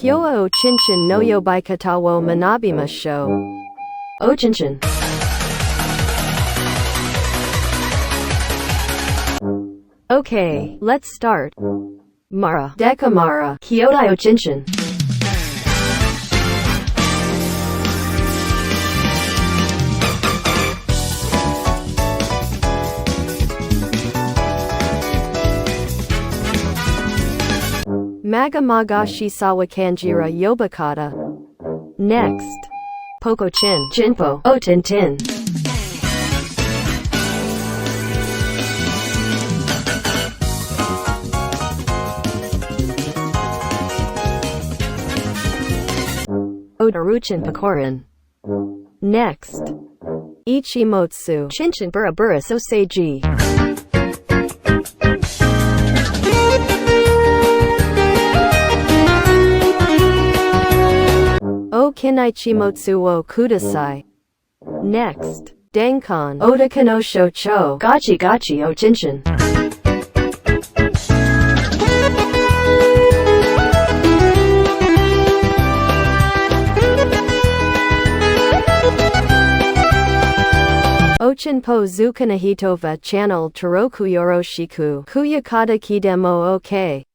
Kyoa o chinchin no yobikata wo manabima sho. O chinchin. Okay, let's start. Mara, Dekamara, Kyodai o chinchin. Magamaga Shisawa Kanjira Yobakata. Next. Poko Chin, Jinpo, O Tintin. Odaruchin Pakorin. Next. Ichimotsu, Chinchin Bura Bura Soseiji. O Kinaichimotsu wo Kudasai. Next. Dankan, Odakano Shocho, Gachi Gachi o Chinchin. Ochinpo Zukanahitova channel Toroku Yoroshiku, Kuyakata Kidemo OK.